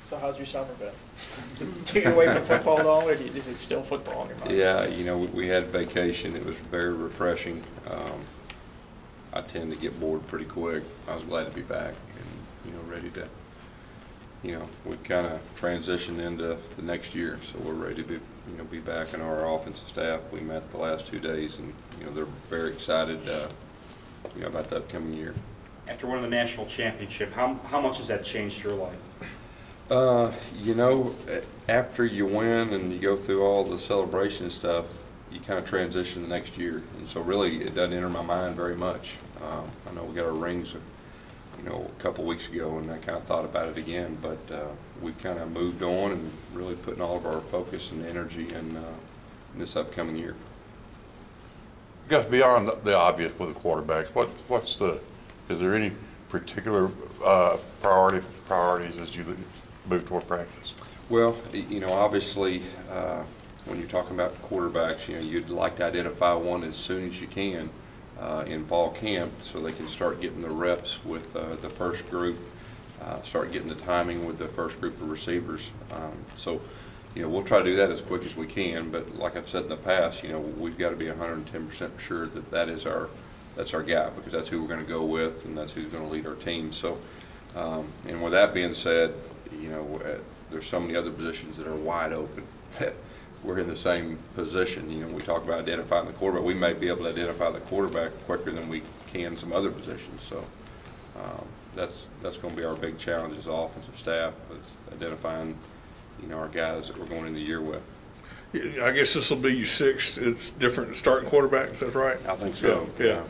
So how's your summer been? Do you get away from football at all, or is it still football in your mind? Yeah, you know, we had vacation. It was very refreshing. I tend to get bored pretty quick. I was glad to be back and, ready to, we kind of transitioned into the next year. So we're ready to be back in our offensive staff. We met the last 2 days, and, they're very excited, about the upcoming year. After winning the national championship, how much has that changed your life? After you win and you go through all the celebration stuff, you kind of transition the next year. And so really it doesn't enter my mind very much. I know we got our rings, a couple weeks ago, and I kind of thought about it again, but we've kind of moved on and really putting all of our focus and energy in this upcoming year. Gus, beyond the obvious with the quarterbacks, is there any particular priorities as you move toward practice? Well, obviously, when you're talking about quarterbacks, you'd like to identify one as soon as you can in fall camp, so they can start getting the reps with the first group, start getting the timing with the first group of receivers. So, we'll try to do that as quick as we can. But like I've said in the past, we've got to be 110% sure that that's our guy, because that's who we're going to go with, and that's who's going to lead our team. So, and with that being said, there's so many other positions that are wide open that we're in the same position. We talk about identifying the quarterback. We may be able to identify the quarterback quicker than we can some other positions. So that's going to be our big challenge as offensive staff, is identifying our guys that we're going into the year with. I guess this will be your sixth. It's different starting quarterback. Is that right? I think so. Yeah.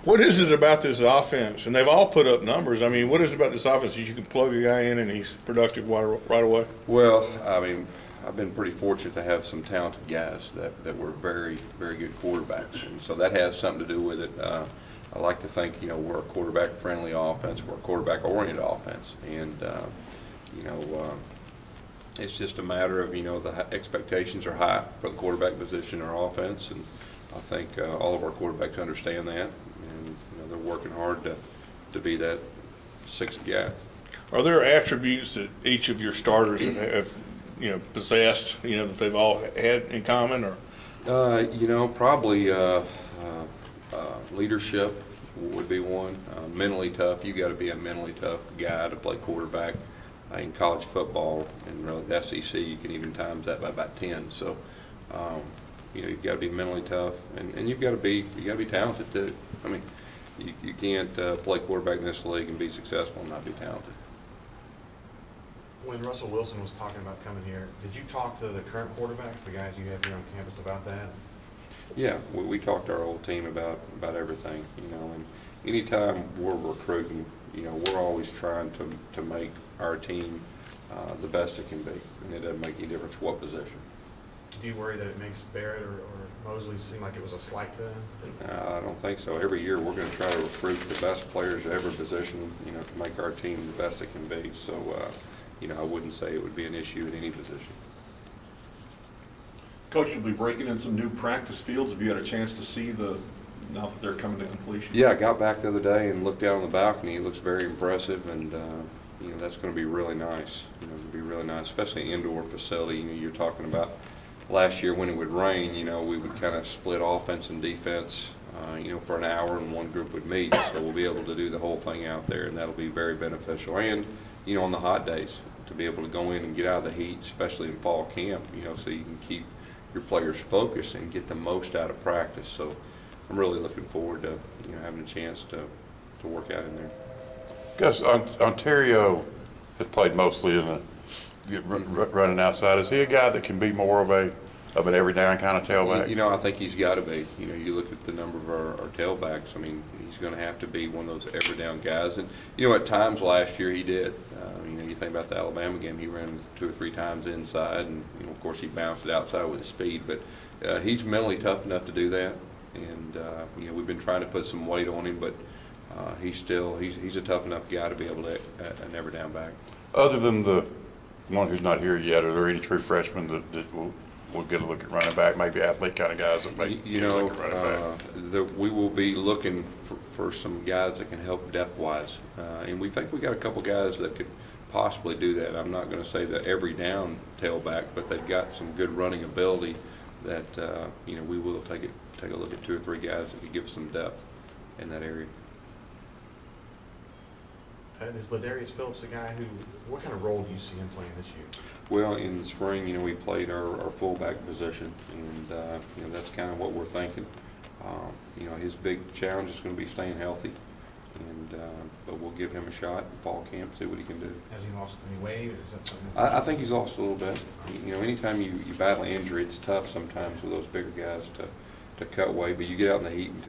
What is it about this offense? And they've all put up numbers. I mean, what is it about this offense that you can plug a guy in and he's productive right away? Well, I mean, I've been pretty fortunate to have some talented guys that were very, very good quarterbacks, and so that has something to do with it. I like to think, we're a quarterback-friendly offense. We're a quarterback-oriented offense, and it's just a matter of, the expectations are high for the quarterback position in our offense, and I think all of our quarterbacks understand that, and they're working hard to be that sixth guy. Are there attributes that each of your starters have possessed, that they've all had in common, or? Probably leadership would be one. Mentally tough. You got to be a mentally tough guy to play quarterback. In college football and really the SEC, you can even times that by about 10. So, you've got to be mentally tough, and you've got to be talented too. I mean, you can't play quarterback in this league and be successful and not be talented. When Russell Wilson was talking about coming here, did you talk to the current quarterbacks, the guys you have here on campus, about that? Yeah, we talked to our whole team about everything, and anytime we're recruiting, we're always trying to make our team the best it can be, and it doesn't make any difference what position. Do you worry that it makes Barrett or Mosley seem like it was a slight to them? I don't think so. Every year we're going to try to recruit the best players at every position, to make our team the best it can be. So, I wouldn't say it would be an issue at any position. Coach, you'll be breaking in some new practice fields. Have you had a chance to see now that they're coming to completion? Yeah, I got back the other day and looked out on the balcony. It looks very impressive, and that's going to be really nice. It'll be really nice, especially an indoor facility. You're talking about last year when it would rain. We would kind of split offense and defense, for an hour, and one group would meet. So we'll be able to do the whole thing out there, and that'll be very beneficial. And on the hot days, to be able to go in and get out of the heat, especially in fall camp. So you can keep your players focused and get the most out of practice. So I'm really looking forward to having a chance to work out in there. Gus, Ontario has played mostly in running outside. Is he a guy that can be more of an every down kind of tailback? I think he's got to be. You look at the number of our tailbacks. I mean, he's going to have to be one of those every down guys. And at times last year he did. You think about the Alabama game, he ran 2 or 3 times inside, and of course he bounced it outside with his speed. But he's mentally tough enough to do that. And we've been trying to put some weight on him, but he's a tough enough guy to be able to an every down back. Other than the one who's not here yet, are there any true freshmen that will get a look at running back? Maybe athlete kind of guys that make get a look at running back. We will be looking for some guys that can help depth wise, and we think we got a couple guys that could possibly do that. I'm not going to say the every down tailback, but they've got some good running ability that, you know, we will take a look at 2 or 3 guys that could give some depth in that area. And is Ladarius Phillips a guy who, what kind of role do you see him playing this year? Well, in the spring, you know, we played our fullback position, and you know, that's kind of what we're thinking. You know, his big challenge is going to be staying healthy, and but we'll give him a shot in fall camp, see what he can do. Has he lost any weight, or is that something? I think he's lost a little bit. You know, anytime you battle injury, it's tough sometimes with those bigger guys to cut weight, but you get out in the heat and